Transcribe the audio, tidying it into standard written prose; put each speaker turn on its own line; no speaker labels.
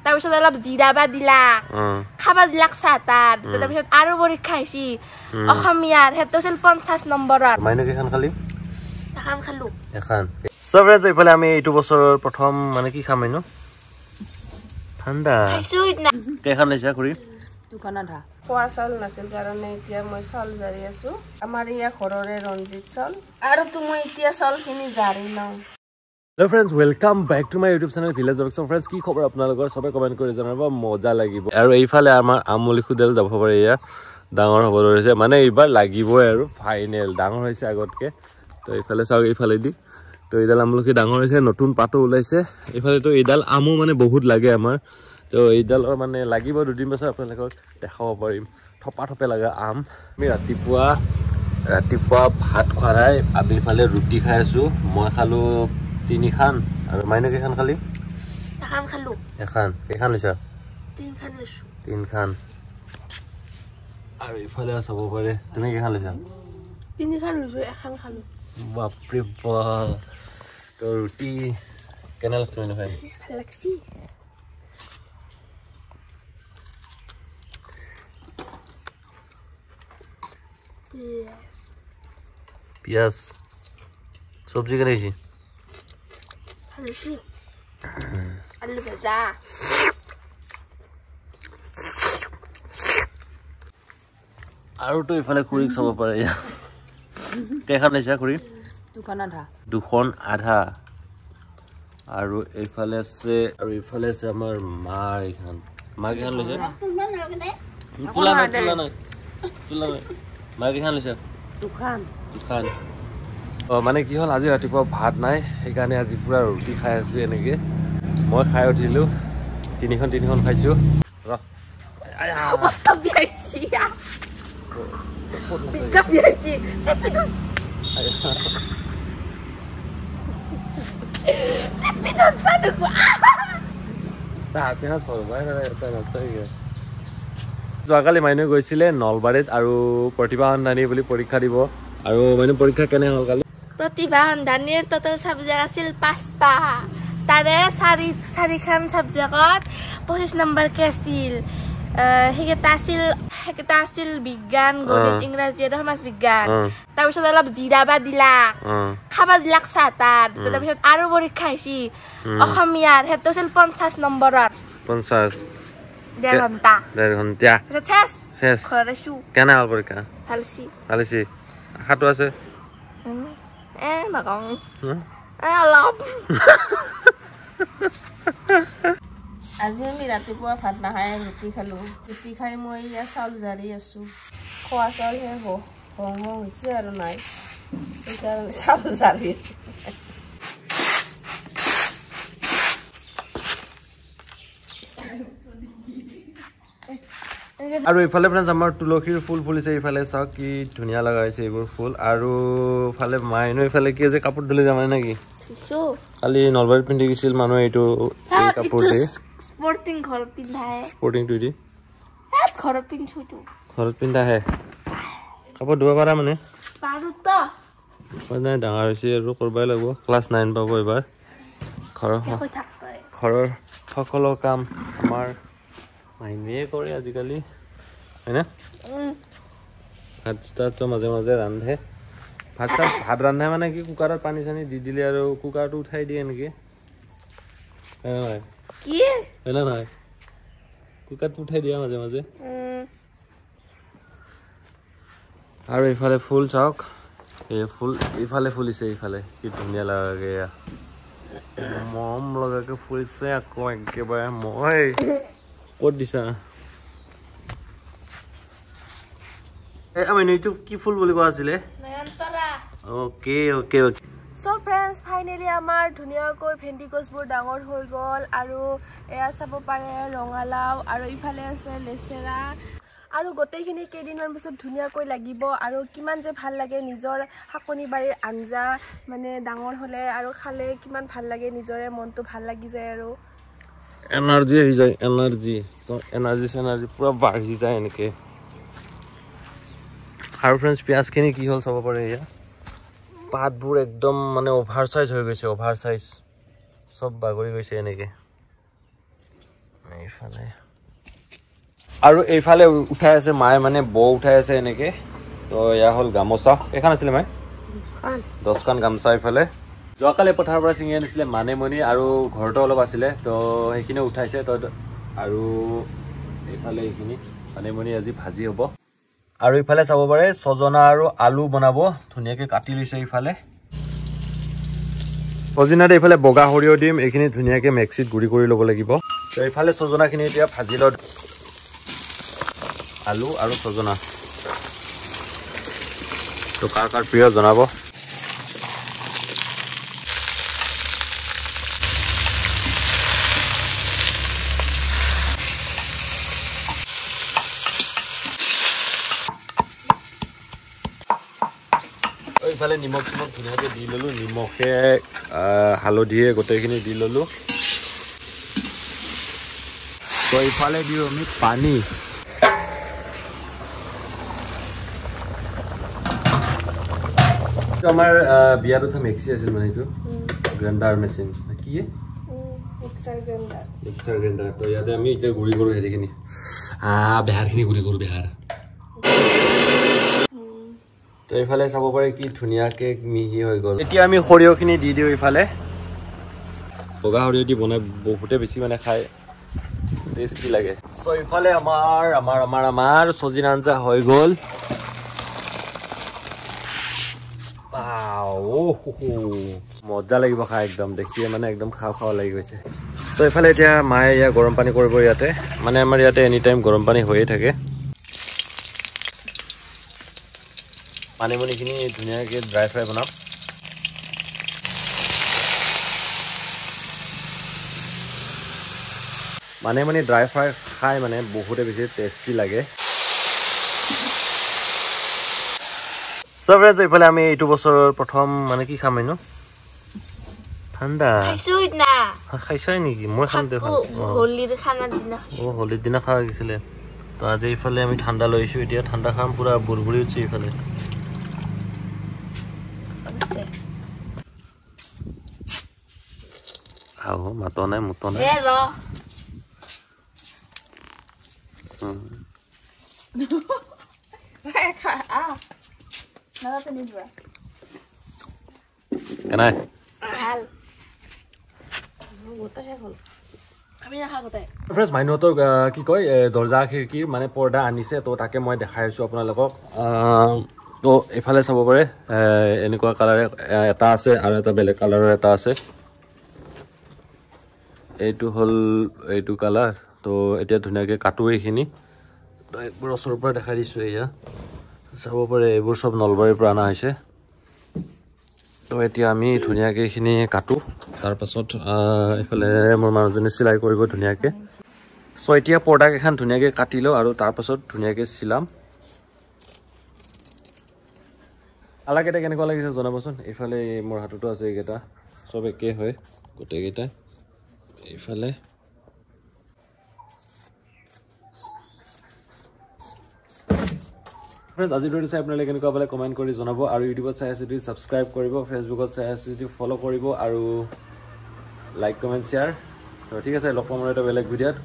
তাৰপিছত অলপ জিৰা বা দিলা খাবা দিলাক চাহতাত তাৰপিছত আৰু পৰীক্ষা আহিছি অসমীয়াৰ হেতু আছিল 50 নম্বৰৰ
মাইনে কেখান খালি
এখন খালো
এখন সো ফ্ৰেন্ডস এইফালে আমি এইটো বছৰৰ প্ৰথম মানে কি খাম এনো ঠাণ্ডা
খাইছো না
কেখান লৈছা কৰি
দোকানত ধা
খোৱা চাউল নাছিল কাৰণে এতিয়া মই চাউল জাৰি আছো আমাৰ ইয়া ঘৰৰে ৰঞ্জিত চাউল আৰু তুমি এতিয়া চাউল কিনি জাৰি লওঁ
Hello friends, welcome back to my YouTube channel Village Vlogs. So friends, কি খবৰ আপোনালোকৰ সবে কমেন্ট কৰি জনাব মজা লাগিব আৰু এইফালে আমাৰ আমুলি খুদেল যাব পাৰে ইয়া ডাঙৰ হ'ব ধৰিছে মানে এইবাৰ লাগিবই আৰু ফাইনেল ডাঙৰ হৈছে আগতকে তো এইফালে চাও এইফালে দি তো এইডাল আমলকি ডাঙৰ হৈছে নতুন পাতো ওলাইছে এইফালে তো এইডাল আমো মানে বহুত লাগে আমাৰ তো এইডালৰ মানে লাগিব দুদিন বছৰ আপোনালোকক দেখাব পাৰিম থপা থপে লাগা আম আমি ৰাতিপুৱা ভাত খোৱাই আমি ফালে ৰুটি খাই আছো মই খালো 3 খান আৰু মাইনে কেখান খালি
এখন খালো
এখন কেখান লৈছা
3 খান লৈছো
3 খান আৰু ইফালে চাব পাৰে তুমি কেখান লৈছা
3 খান লৈছো এখন খালো
বাপৰে বাপ তো ৰুটি কেনে লাগছে মানে ভাই
ভাল লাগছি
পিয়াজ সবজি কেনে আছে
Halusi. Alu baza.
আৰু তো ইফালে খুৰিক চাব পাৰে কেখান লৈছা খুৰি
দোকানত ধা
দুখন আধা আৰু এইফালে আছে আমাৰ মা এখন মা কেখান লৈছা তুলা নাই মা কেখান লৈছা
দোকান
মানে কি হ'ল আজি ৰাতিপুৱা ভাত নাই সেইকাৰণে আজি পুৰা ৰুটি খাই আছো এনেকে মই খাই উঠিলো তিনিখন খাইছো যোৱাকালি মাইনে গৈছিলে নলবাৰীত আৰু প্ৰতিভা সন্ধানী বুলি পৰীক্ষা দিব আৰু মাইনে পৰীক্ষা কেনে হ'ল কালি
প্ৰতিভা সন্ধানীৰ টোটাল সাবজেক্ট আছিল 5টা তাৰে 4খান সাবজেক্টত 25 নম্বৰ কে আছিল হেকেটা আছিল বিজ্ঞান গণিত ইংৰাজী আৰু সমাজ বিজ্ঞান তাৰপিছত অলপ জিৰা বা দিলা খাবা দিলাক চাহতাত তাৰপিছত আৰু পৰীক্ষা আহিছি অসমীয়াৰ হেতু আছিল 50 নম্বৰৰ
50
1.5 ঘণ্টা শেষ ঘৰছো
কেনে হ'ল পৰীক্ষা ভালছি আশাটো আছে
নকওঁ অলপ
আজি আমি ৰাতিপুৱা ভাত নাখাই ৰুটি খালো ৰুটি খাই মই ইয়া চাউল জাৰি আছো খোৱা চাউল হে হৈছে আৰু নাই সেইকাৰণে চাউল জাৰি
আৰু ইফালে ফ্ৰেন্ডস আমাৰ তুলসীৰ ফুল ফুলিছে ইফালে চাওক কি ধুনীয়া লগা হৈছে এইবোৰ ফুল আৰু ফালে মাইনো ইফালে কি আছে কাপোৰ ধুলে যামাই নেকি খালি নলবাৰীত পিন্ধি গৈছিল মানুহ এইটো কাপোৰ দি
স্পৰ্টিং ঘৰত পিন্ধাহে
স্পৰ্টিংটো দি ঘৰত পিন্ধাহে কাপোৰ ধুব পাৰা মানে নাই ডাঙৰ হৈছে আৰু কৰবাই লাগিব ক্লাছ 9 পাব এবাৰ ঘৰৰ সকলো কাম আমাৰ মাইনে কৰে আজিকালি হয়নে ভাত মাজে ৰান্ধে ভাত ৰান্ধে মানে কি কুকাৰত পানী চানি দি দিলে আৰু কুকাৰটো উঠাই দিয়ে নেকি নহয় কুকাৰটো উঠাই দিয়া মাজে আৰু এইফালে ফুল চাওক এই ফুল ইফালে ফুলিছে ইফালে কি ধুনীয়া লাগে মৰম লগাকে ফুলিছে আকৌ একেবাৰে মই ক'ত দিছা আমি এইটো কি ফুল বুলি কোৱা আছিলে ওকে
সো ফ্ৰেন্ডস ফাইনালি আমাৰ ধুনীয়াকৈ ভেন্দি গছবোৰ ডাঙৰ হৈ গ'ল আৰু এয়া চাব পাৰে ৰঙালাও আৰু ইফালে আছে লেচেৰা আৰু গোটেইখিনি কেইদিনমান পিছত ধুনীয়াকৈ লাগিব আৰু কিমান যে ভাল লাগে নিজৰ শাকনি বাৰীৰ আঞ্জা মানে ডাঙৰ হ'লে আৰু খালে কিমান ভাল লাগে নিজৰে মনটো ভাল লাগি যায় আৰু
এনাৰ্জি আহি যায় এনাৰ্জি পুৰা বাঢ়ি যায় এনেকে আৰু ফ্ৰেন্ডস পিয়াজখিনি কি হ'ল চাব পাৰে এয়া পাতবোৰ একদম মানে অভাৰ সাইজ হৈ গৈছে অভাৰ সাইজ সব বাগৰি গৈছে এনেকে এইফালে আৰু এইফালে উঠাই আছে মায়ে মানে বৌ উঠাই আছে এনেকে তো এয়া হ'ল গামোচা এখন আছিলে মায়ে 10খন গামোচা এইফালে যোৱাকালি পথাৰৰ পৰা ছিঙি আনিছিলে মানেমণি আৰু ঘৰটো অলপ আছিলে তো সেইখিনি উঠাইছে তো আৰু এইফালে এইখিনি মানেমণি আজি ভাজি হ'ব আৰু ইফালে চাব পাৰে সজনা আৰু আলু বনাব ধুনীয়াকৈ কাটি লৈছে ইফালে সজনাতে ইফালে বগা সৰিয়হ দিম এইখিনি ধুনীয়াকৈ মিক্সিত গুড়ি কৰি ল'ব লাগিব তো এইফালে সজনাখিনি এতিয়া ভাজি লওঁ আলু আৰু সজনা তো কাৰ কাৰ প্ৰিয় জনাব এইফালে নিমখ চিমখ ধুনীয়াকৈ দি ল'লোঁ নিমখে হালধিয়ে গোটেইখিনি দি ল'লোঁ তো এইফালে দিওঁ আমি পানী আমাৰ বিয়াত উঠা মিক্সি আছিল মানে এইটো গ্ৰাইণ্ডাৰ মেচিন কি মিক্সাৰ গ্ৰাইণ্ডাৰ তো ইয়াতে আমি এতিয়া গুড়ি কৰোঁ হেৰিখিনি বেহাৰখিনি গুড়ি কৰোঁ বেহাৰ তো এইফালে চাব পাৰে কি ধুনীয়াকৈ মিহি হৈ গ'ল এতিয়া আমি সৰিয়হখিনি দি দিওঁ এইফালে বগা সৰিয়হ দি বনাই বহুতে বেছি মানে খাই টেষ্টি লাগে চ' এইফালে আমাৰ সজনা আঞ্জা হৈ গ'ল মজা লাগিব খাই একদম দেখিয়ে মানে একদম খাওঁ লাগি গৈছে চ' এইফালে এতিয়া মায়ে ইয়াত গৰম পানী কৰিব ইয়াতে মানে আমাৰ ইয়াতে এনি টাইম গৰম পানী হৈয়ে থাকে মানিমুনিখিনি ধুনীয়াকৈ ড্ৰাই ফ্ৰাই বনাম মানিমুনি ড্ৰাই ফ্ৰাই খাই মানে বহুতে বেছি টেষ্টি লাগে সবৰে এইফালে আমি এইটো বছৰৰ প্ৰথম মানে কি খাম এনো ঠাণ্ডা খাইছাই নেকি মই খাম দেখোন হোলীৰ দিনা খোৱা গৈছিলে তো আজি এইফালে আমি ঠাণ্ডা লৈছোঁ এতিয়া ঠাণ্ডা খাম পুৰা বুৰবুৰি উঠছে এইফালে আহো মাতো নাই মুতো নাই কেনাই মাইনুহঁতৰ কি কয় দৰ্জা খিৰিকীৰ মানে পৰ্দা আনিছে তো তাকে মই দেখাই আছোঁ আপোনালোকক তো এইফালে চাব পাৰে এনেকুৱা কালাৰ এটা আছে আৰু এটা বেলেগ কালাৰৰ এটা আছে এইটো হ'ল এইটো কালাৰ তো এতিয়া ধুনীয়াকৈ কাটোঁ এইখিনি তো একবাৰ ওচৰৰ পৰা দেখাই দিছোঁ এয়া চাব পাৰে এইবোৰ চব নলবাৰীৰ পৰা অনা হৈছে তো এতিয়া আমি ধুনীয়াকৈ এইখিনি কাটোঁ তাৰপাছত এইফালে মোৰ মানুহজনে চিলাই কৰিব ধুনীয়াকৈ চ' এতিয়া পৰ্দাকেইখন ধুনীয়াকৈ কাটি লওঁ আৰু তাৰপাছত ধুনীয়াকৈ চিলাম আলাকেইটা কেনেকুৱা লাগিছে জনাবচোন এইফালে মোৰ হাততো আছে এইকেইটা চব একেই হয় গোটেইকেইটা এইফালে ফ্ৰেণ্ডছ আজিৰ ভিডিঅ'টো চাই আপোনালোকে কেনেকুৱা পালে কমেণ্ট কৰি জনাব আৰু ইউটিউবত চাই আছে যদি ছাবস্ক্ৰাইব কৰিব ফেচবুকত চাই আছে যদি ফ'ল' কৰিব আৰু লাইক কমেণ্ট শ্বেয়াৰ তো ঠিক আছে লগ পাম আৰু এটা বেলেগ ভিডিঅ'ত